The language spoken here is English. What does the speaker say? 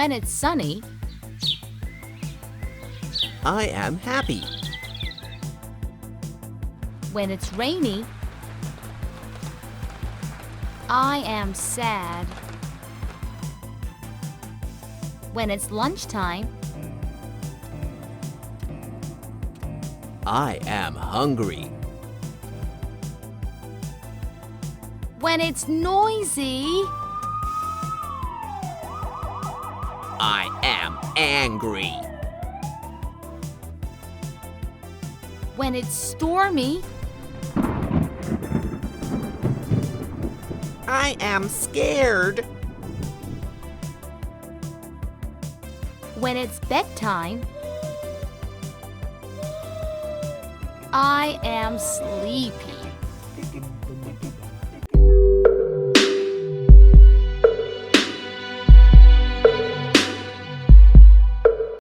When it's sunny, I am happy. when it's rainy, I am sad. When it's lunchtime, I am hungry. when it's noisy, I am angry. when it's stormy, I am scared. when it's bedtime, I am sleepy.